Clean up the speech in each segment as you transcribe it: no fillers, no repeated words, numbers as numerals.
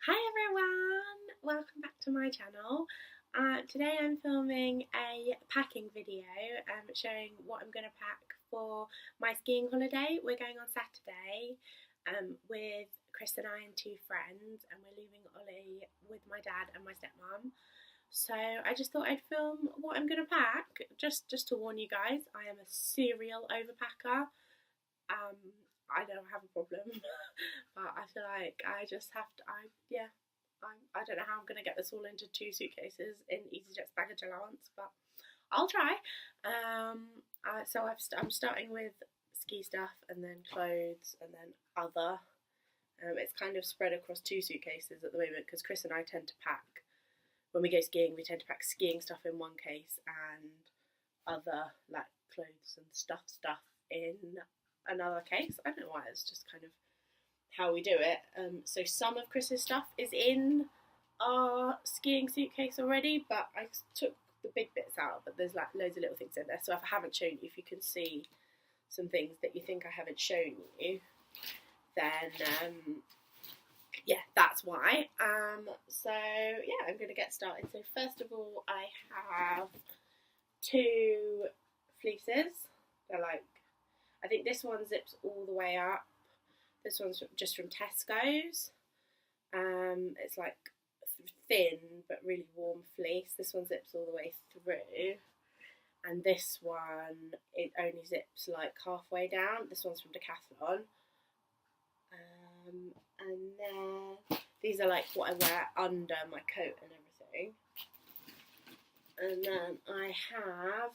Hi everyone! Welcome back to my channel. Today I'm filming a packing video showing what I'm going to pack for my skiing holiday. We're going on Saturday with Chris and I and two friends, and we're leaving Ollie with my dad and my stepmom. So I just thought I'd film what I'm going to pack. Just to warn you guys, I am a serial overpacker. I don't have a problem, but I feel like I just have to. I don't know how I'm gonna get this all into two suitcases in EasyJet's baggage allowance, but I'll try. I'm starting with ski stuff, and then clothes, and then other. It's kind of spread across two suitcases at the moment because Chris and I tend to pack when we go skiing. We tend to pack skiing stuff in one case and other like clothes and stuff in another case. I don't know why, it's just kind of how we do it. So some of Chris's stuff is in our skiing suitcase already, but I took the big bits out, but there's like loads of little things in there. So if I haven't shown you, if you can see some things that you think I haven't shown you, then yeah, that's why. So yeah, I'm going to get started. So first of all, I have two fleeces. They're like, I think this one zips all the way up. This one's just from Tesco's. It's like thin but really warm fleece. This one zips all the way through. And this one, it only zips like halfway down. This one's from Decathlon. And then these are like what I wear under my coat and everything. And then I have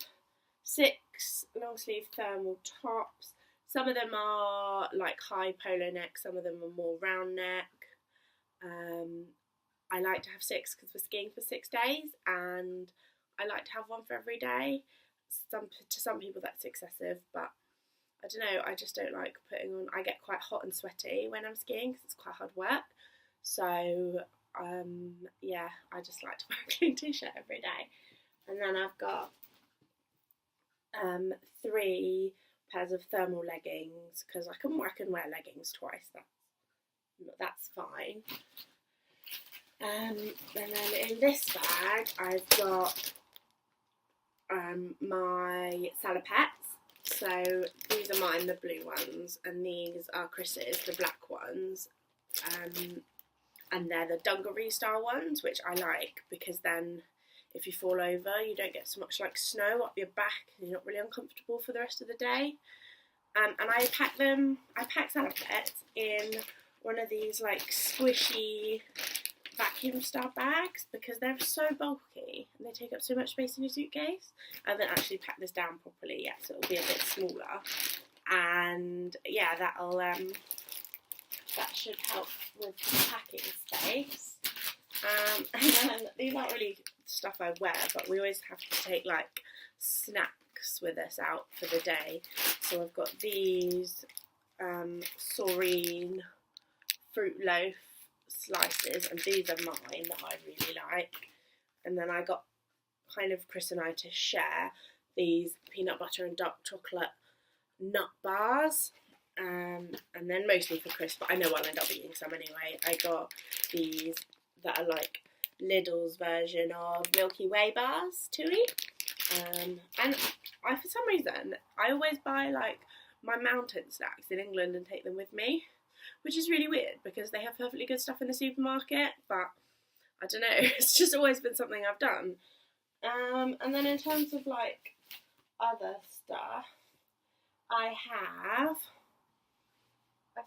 6 long sleeve thermal tops. Some of them are like high polo neck, some of them are more round neck. I like to have 6 because we're skiing for 6 days, and I like to have one for every day. To some people that's excessive, but I don't know, I just don't like putting on. I get quite hot and sweaty when I'm skiing because it's quite hard work. So yeah, I just like to wear a clean t-shirt every day. And then I've got 3 pairs of thermal leggings because I can wear leggings twice. That's fine. And then in this bag I've got my salopettes. So these are mine, the blue ones, and these are Chris's, the black ones. And they're the dungaree style ones, which I like because then if you fall over, you don't get so much like snow up your back and you're not really uncomfortable for the rest of the day. And I pack salopettes in one of these like squishy vacuum style bags because they're so bulky and they take up so much space in your suitcase. And then actually pack this down properly, yeah, so it'll be a bit smaller. And yeah, that should help with the packing space. And then these aren't really stuff I wear, but we always have to take like snacks with us out for the day. So I've got these Saurine fruit loaf slices, and these are mine that I really like. And then I got kind of Chris and I to share these peanut butter and dark chocolate nut bars. And then mostly for Chris, but I know I'll end up eating some anyway. I got these that are like Lidl's version of Milky Way bars to eat. And I, for some reason, I always buy like my mountain snacks in England and take them with me, which is really weird because they have perfectly good stuff in the supermarket, but I don't know, it's just always been something I've done. And then in terms of like other stuff, I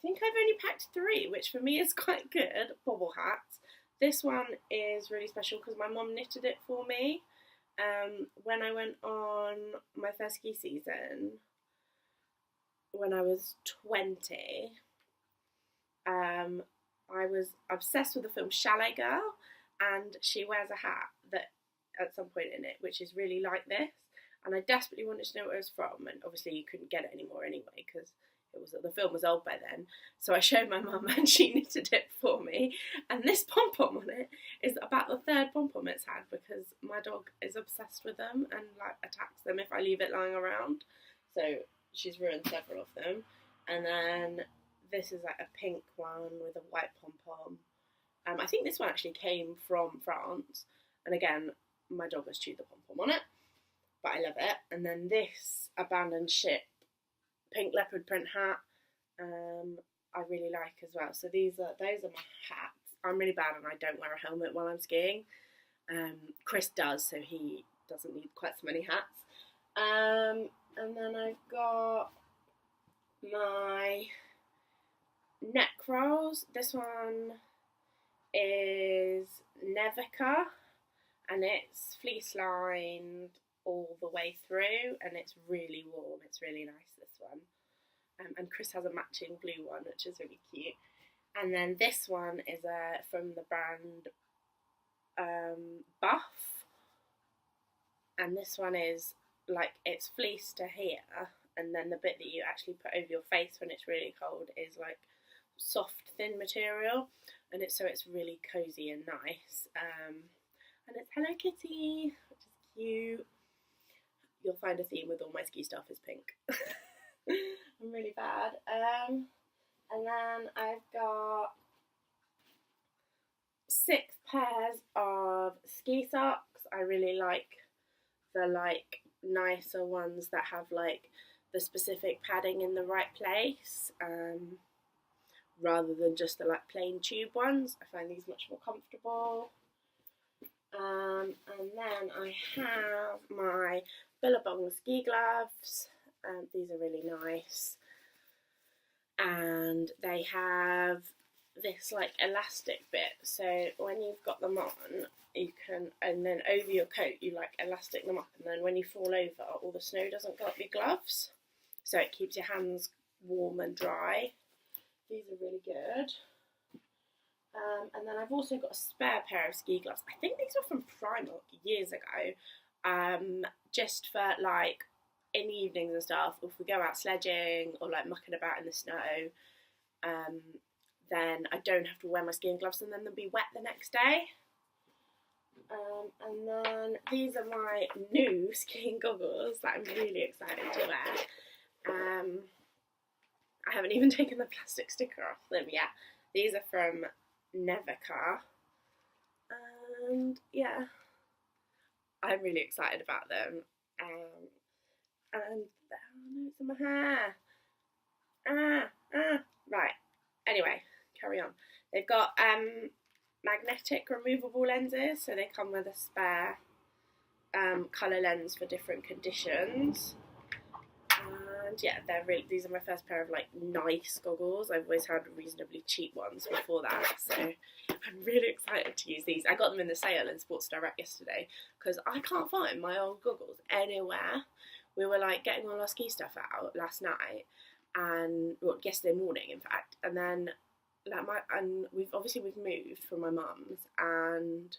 think I've only packed 3, which for me is quite good. Bobble hats. This one is really special because my mum knitted it for me when I went on my first ski season when I was 20. I was obsessed with the film Chalet Girl, and she wears a hat that at some point in it which is really like this, and I desperately wanted to know what it was from, and obviously you couldn't get it anymore anyway because the film was old by then. So I showed my mum and she knitted it for me, and this pom-pom on it is about the 3rd pom-pom it's had because my dog is obsessed with them and like attacks them if I leave it lying around. So she's ruined several of them. And then this is like a pink one with a white pom-pom, I think this one actually came from France, and again, my dog has chewed the pom-pom on it, but I love it. And then this abandoned ship pink leopard print hat, I really like as well. So those are my hats. I'm really bad and I don't wear a helmet while I'm skiing. Chris does, so he doesn't need quite so many hats. And then I've got my neck rolls. This one is Nevica, and it's fleece lined all the way through, and it's really warm. It's really nice, this one. And Chris has a matching blue one, which is really cute. And then this one is from the brand Buff, and this one is like, it's fleece to here, and then the bit that you actually put over your face when it's really cold is like soft, thin material, and it's really cozy and nice. And it's Hello Kitty, which is cute. You'll find a theme with all my ski stuff is pink. I'm really bad. And then I've got 6 pairs of ski socks. I really like the nicer ones that have like the specific padding in the right place, rather than just the like plain tube ones. I find these much more comfortable. And then I have my Billabong ski gloves. These are really nice, and they have this like elastic bit, so when you've got them on, you can, and then over your coat you like elastic them up, and then when you fall over, all the snow doesn't go up your gloves, so it keeps your hands warm and dry. These are really good. And then I've also got a spare pair of ski gloves. I think these were from Primark years ago, just for like in the evenings and stuff, if we go out sledging or like mucking about in the snow, then I don't have to wear my skiing gloves and then they'll be wet the next day. And then these are my new skiing goggles that I'm really excited to wear. I haven't even taken the plastic sticker off them yet. These are from Nevica, and yeah, I'm really excited about them. And no, it's in my hair. Right. Anyway, carry on. They've got magnetic removable lenses, so they come with a spare colour lens for different conditions. And yeah, these are my first pair of like nice goggles. I've always had reasonably cheap ones before that, so I'm really excited to use these. I got them in the sale in Sports Direct yesterday because I can't find my old goggles anywhere. We were like getting all our ski stuff out last night, and yesterday morning in fact, and then we've moved from my mum's, and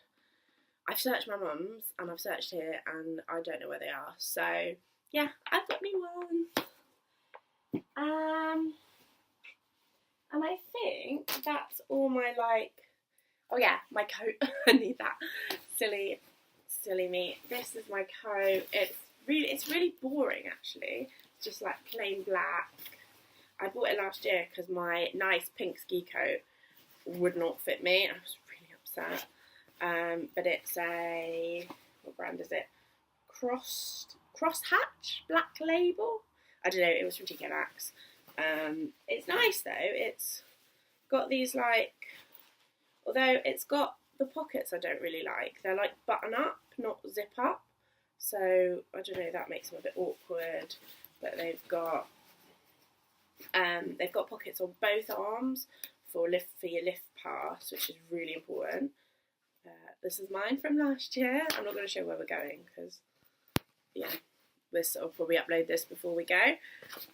I've searched my mum's and I've searched here and I don't know where they are, so yeah, I've got me one. And I think that's all my oh yeah, my coat. I need that. Silly me. This is my coat. It's really boring actually. It's just like plain black. I bought it last year because my nice pink ski coat would not fit me. I was really upset. But it's what brand is it? Crosshatch Black Label. I don't know, it was from TK Maxx. It's nice though. It's got these although it's got the pockets I don't really like. They're like button up, not zip up. So I don't know, that makes them a bit awkward. But they've got pockets on both arms for your lift pass, which is really important. This is mine from last year. I'm not going to show where we're going because yeah, I'll probably upload this before we go.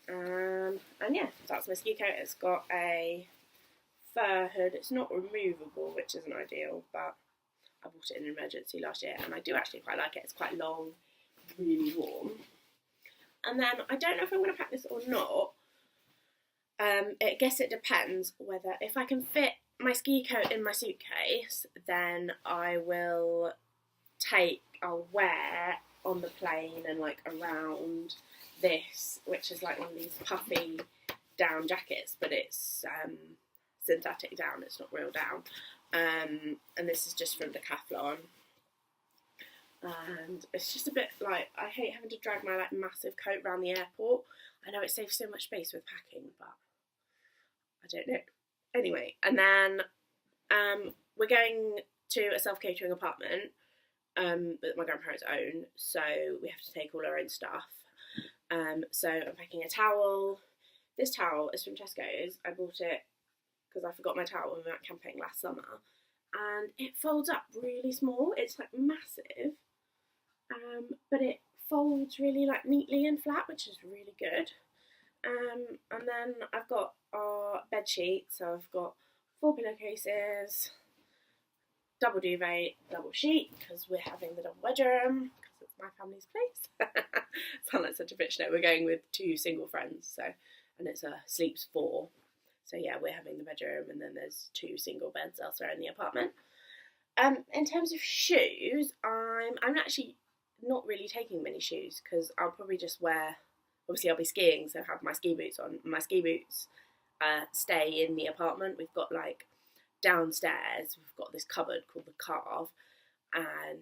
And yeah, that's my ski coat. It's got a fur hood. It's not removable, which isn't ideal, but I bought it in an emergency last year and I do actually quite like it. It's quite long, really warm. And then I don't know if I'm going to pack this or not. I guess it depends whether, if I can fit my ski coat in my suitcase, then I'll wear on the plane and like around this, which is like one of these puffy down jackets, but it's synthetic down, it's not real down. and this is just from Decathlon. And it's just a bit like, I hate having to drag my like massive coat around the airport. I know it saves so much space with packing, but I don't know. Anyway, and then we're going to a self-catering apartment that my grandparents own, so we have to take all our own stuff. So I'm packing a towel. This towel is from Tesco's. I bought it because I forgot my towel when we went camping last summer, and it folds up really small. It's like massive, but it folds really like neatly and flat, which is really good. And then I've got our bed sheets. So I've got 4 pillowcases, double duvet, double sheet, because we're having the double bedroom, because it's my family's place. Sound like such a bitch. No, we're going with 2 single friends, so, and it's sleeps 4. So yeah, we're having the bedroom, and then there's 2 single beds elsewhere in the apartment. In terms of shoes, I'm actually not really taking many shoes, because I'll probably just wear, obviously I'll be skiing, so have my ski boots on. My ski boots stay in the apartment. We've got like, downstairs we've got this cupboard called the Carve, and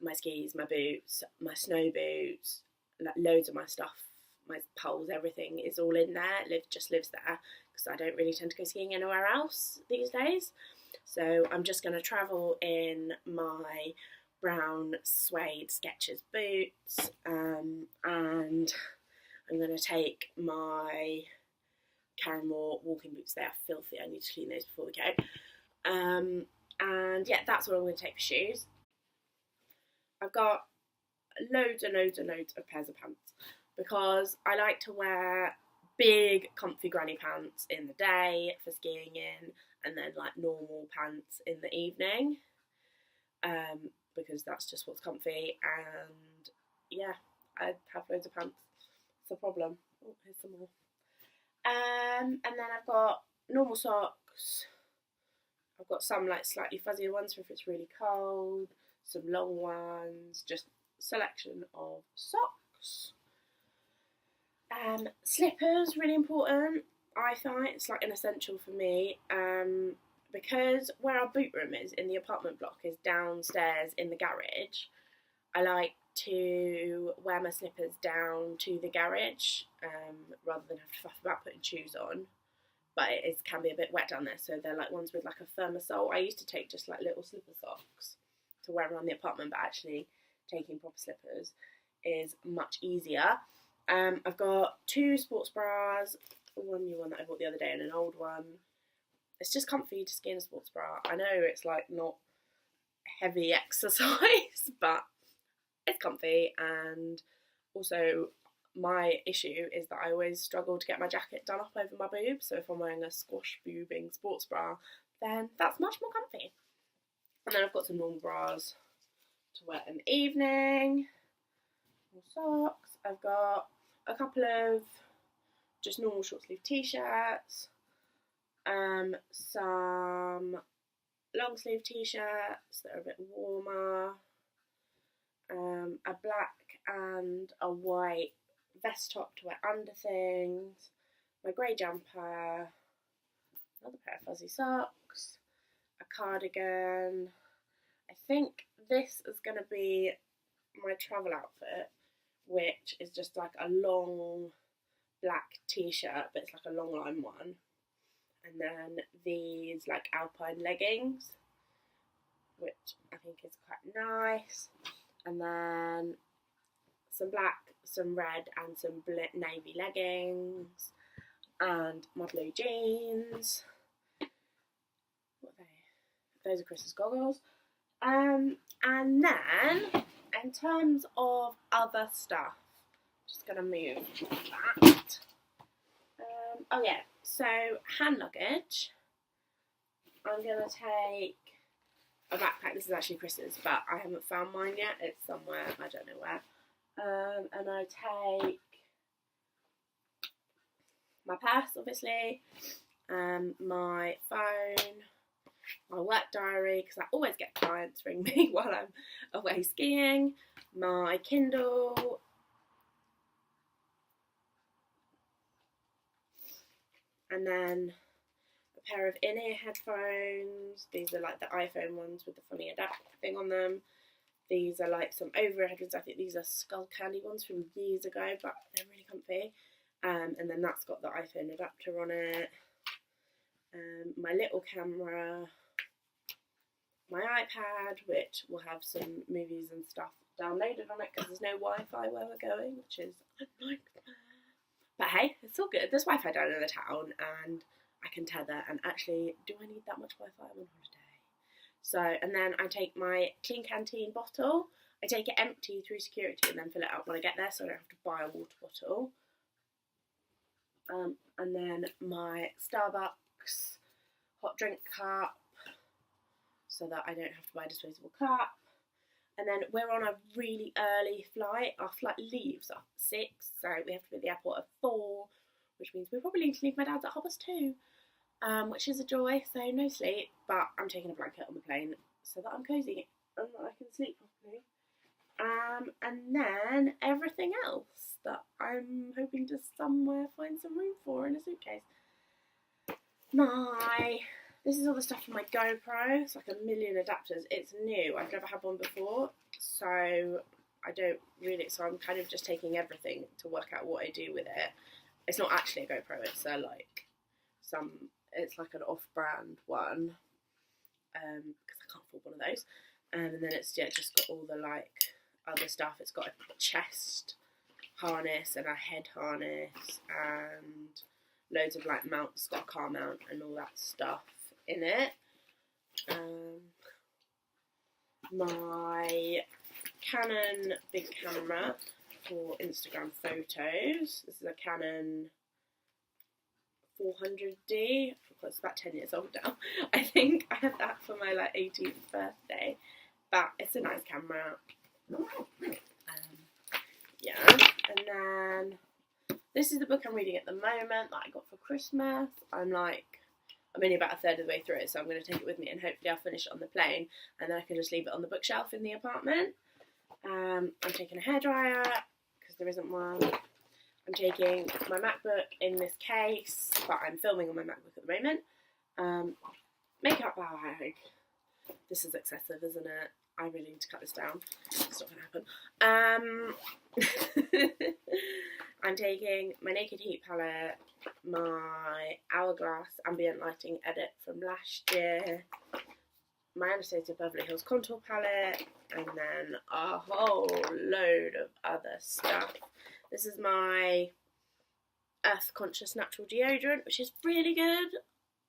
my skis, my boots, my snow boots, like loads of my stuff, my poles, everything is all in there. It just lives there, because I don't really tend to go skiing anywhere else these days. So I'm just going to travel in my brown suede Skechers boots, and I'm going to take my Caramore walking boots. They are filthy. I need to clean those before we go. And yeah, that's what I'm going to take for shoes. I've got loads and loads and loads of pairs of pants, because I like to wear big comfy granny pants in the day for skiing in, and then like normal pants in the evening, because that's just what's comfy. And yeah, I have loads of pants. It's a problem. Oh, here's some more. And then I've got normal socks. I've got some like slightly fuzzier ones for if it's really cold, some long ones, just selection of socks. Slippers, really important. I find it's like an essential for me, because where our boot room is in the apartment block is downstairs in the garage. I like to wear my slippers down to the garage, rather than have to fuss about putting shoes on. But it can be a bit wet down there, so they're like ones with like a firmer sole. I used to take just like little slipper socks to wear around the apartment, but actually taking proper slippers is much easier. I've got 2 sports bras, one new one that I bought the other day and an old one. It's just comfy to ski in a sports bra. I know it's like not heavy exercise, but it's comfy. And also, my issue is that I always struggle to get my jacket done up over my boobs, so if I'm wearing a squash boobing sports bra, then that's much more comfy. And then I've got some normal bras to wear in the evening, more socks. I've got a couple of just normal short sleeve t-shirts, some long sleeve t-shirts that are a bit warmer, a black and a white vest top to wear under things, my grey jumper, another pair of fuzzy socks, a cardigan. I think this is going to be my travel outfit, which is just like a long black t-shirt, but it's like a long line one, and then these like alpine leggings, which I think is quite nice, and then some black, some red, and some navy leggings, and my blue jeans. What are they? Those are Chris's goggles. And then, in terms of other stuff, just gonna move that. Oh yeah, so hand luggage. I'm gonna take a backpack. This is actually Chris's, but I haven't found mine yet. It's somewhere, I don't know where. And I take my purse, obviously, my phone, my work diary, because I always get clients ring me while I'm away skiing, my Kindle, and then a pair of in-ear headphones. These are like the iPhone ones with the funny adapter thing on them. These are like some over-ear headphones. I think these are Skull Candy ones from years ago, but they're really comfy. And then that's got the iPhone adapter on it. My little camera. My iPad, which will have some movies and stuff downloaded on it because there's no Wi-Fi where we're going, which is a nightmare. But hey, it's all good. There's Wi-Fi down in the town and I can tether, and actually, do I need that much Wi-Fi? I'm on holiday. So, and then I take my Clean Canteen bottle, I take it empty through security and then fill it up when I get there so I don't have to buy a water bottle. And then my Starbucks hot drink cup so that I don't have to buy a disposable cup. And then we're on a really early flight. Our flight leaves at 6, so we have to be at the airport at 4, which means we probably need to leave my dad's at 2:30, which is a joy, so no sleep. But I'm taking a blanket on the plane so that I'm cosy and that I can sleep properly. And then everything else that I'm hoping to somewhere find some room for in a suitcase. This is all the stuff for my GoPro. It's like a million adapters. It's new. I've never had one before, so I don't really. So I'm kind of just taking everything to work out what I do with it. It's not actually a GoPro. It's It's like an off-brand one, because I can't afford one of those. And then it's just got all the like other stuff. It's got a chest harness and a head harness and loads of like mounts. It's got a car mount and all that stuff in it. My Canon big camera for Instagram photos. This is a Canon 400D. It's about 10 years old now. I think I had that for my like 18th birthday, but it's a nice camera. Yeah, and then this is the book I'm reading at the moment that I got for Christmas. I'm only about a third of the way through it, so I'm going to take it with me and hopefully I'll finish it on the plane and then I can just leave it on the bookshelf in the apartment. I'm taking a hairdryer because there isn't one. I'm taking my MacBook in this case, but I'm filming on my MacBook at the moment. Makeup bag. This is excessive, isn't it? I really need to cut this down. It's not going to happen. I'm taking my Naked Heat palette, my Hourglass ambient lighting edit from last year, my Anastasia Beverly Hills contour palette, and then a whole load of other stuff. This is my Earth Conscious Natural Deodorant, which is really good.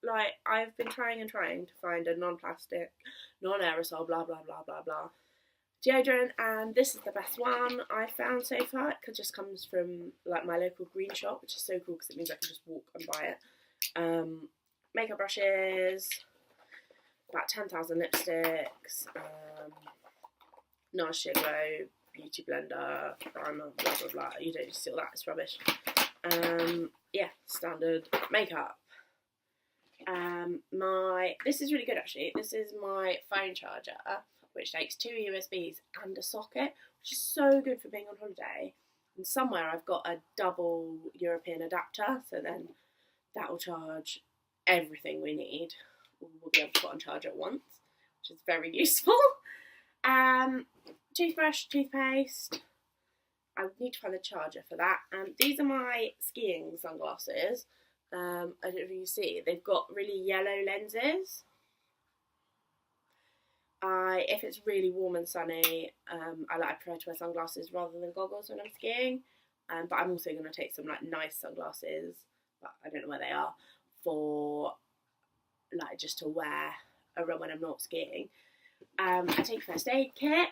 Like, I've been trying to find a non-plastic, non-aerosol, blah, blah, blah, blah, blah deodorant, and this is the best one I've found so far. It just comes from, like, my local green shop, which is so cool because it means I can just walk and buy it. Makeup brushes, about 10,000 lipsticks, Nars Sheer Glow, beauty blender, primer, blah, blah, blah. You don't need to see all that, it's rubbish. Yeah, standard makeup. This is really good actually. This is my phone charger, which takes 2 USBs and a socket, which is so good for being on holiday. And somewhere I've got a double European adapter, so then that will charge everything we need. We'll be able to put on charge at once, which is very useful. Toothbrush, toothpaste. I need to find the charger for that. These are my skiing sunglasses. I don't know if you can see, they've got really yellow lenses. If it's really warm and sunny, I prefer to wear sunglasses rather than goggles when I'm skiing. But I'm also going to take some like nice sunglasses, but I don't know where they are, for like just to wear around when I'm not skiing. I take a first aid kit,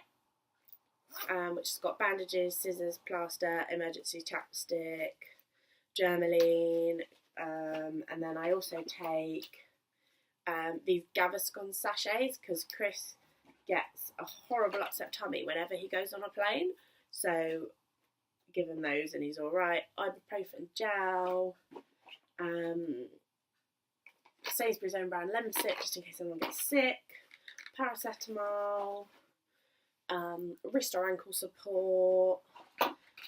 which has got bandages, scissors, plaster, emergency chapstick, Germaline, and then I also take these Gaviscon sachets because Chris gets a horrible upset tummy whenever he goes on a plane, so give him those and he's alright. Ibuprofen gel, Sainsbury's own brand lemon sip just in case anyone gets sick, paracetamol, wrist or ankle support,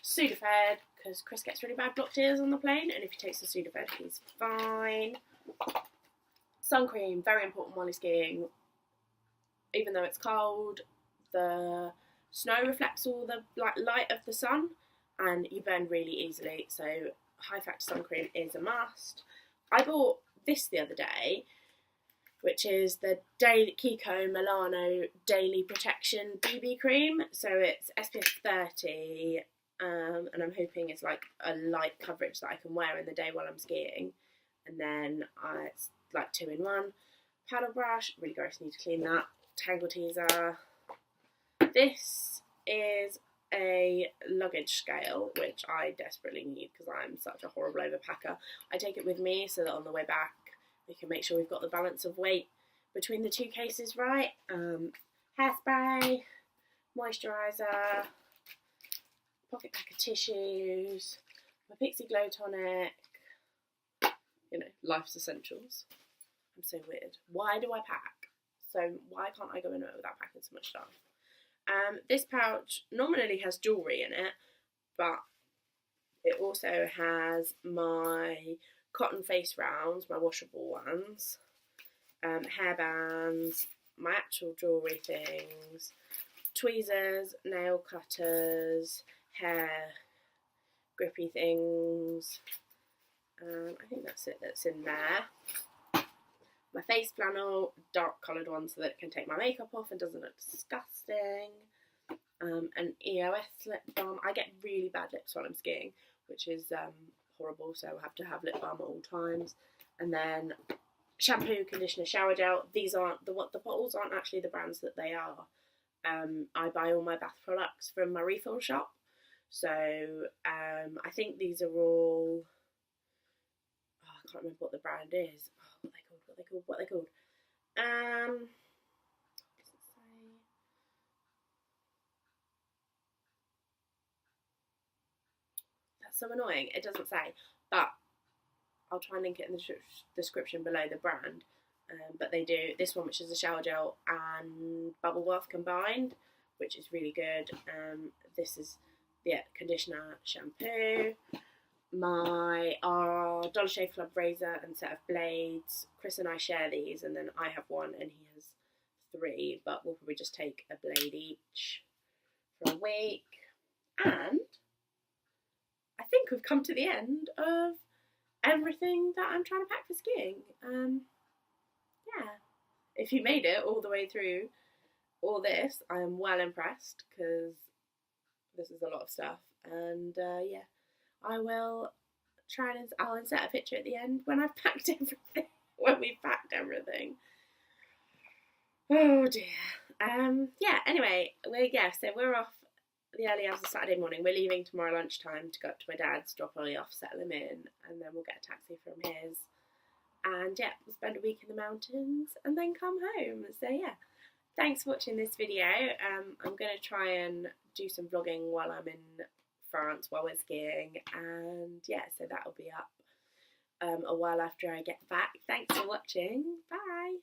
Sudafed because Chris gets really bad blocked ears on the plane, and if he takes the Sudafed he's fine. Sun cream, very important while you're skiing. Even though it's cold, the snow reflects all the light of the sun and you burn really easily, so high factor sun cream is a must. I bought this the other day, which is the Daily Kiko Milano Daily Protection BB Cream. So it's SPF 30, and I'm hoping it's like a light coverage that I can wear in the day while I'm skiing. And then it's like 2-in-1. Paddle brush, really gross, need to clean that. Tangle teaser. This is a luggage scale, which I desperately need because I'm such a horrible overpacker. I take it with me so that on the way back we can make sure we've got the balance of weight between the two cases right. Hairspray, moisturiser, pocket pack of tissues, my Pixie Glow Tonic, you know, life's essentials. I'm so weird. Why do I pack? So why can't I go in without packing so much stuff? This pouch normally has jewellery in it, but it also has my cotton face rounds, my washable ones, hairbands, my actual jewellery things, tweezers, nail cutters, hair grippy things. I think that's it that's in there. My face flannel, dark coloured one so that it can take my makeup off and doesn't look disgusting. An EOS lip balm. I get really bad lips while I'm skiing, which is horrible, so I have to have lip balm at all times. And then shampoo, conditioner, shower gel. These aren't, the bottles aren't actually the brands that they are. I buy all my bath products from my refill shop. So I think these are all, I can't remember what the brand is. What are they called? That's so annoying. It doesn't say, but I'll try and link it in the description below the brand. But they do this one, which is a shower gel and bubble bath combined, which is really good. This is conditioner, shampoo. My Dollar Shave Club razor and set of blades. Chris and I share these, and then I have one and he has 3, but we'll probably just take a blade each for a week. And I think we've come to the end of everything that I'm trying to pack for skiing. Yeah, if you made it all the way through all this, I am well impressed because this is a lot of stuff. And yeah, I will try and I'll insert a picture at the end when I've packed everything. When we've packed everything. Oh dear. Yeah. Anyway, so we're off the early hours of Saturday morning. We're leaving tomorrow lunchtime to go up to my dad's, drop Ollie off, settle him in, and then we'll get a taxi from his. And yeah, we'll spend a week in the mountains and then come home. So yeah. Thanks for watching this video. I'm going to try and do some vlogging while I'm in France while we're skiing, and yeah, so that'll be up a while after I get back. Thanks for watching. Bye.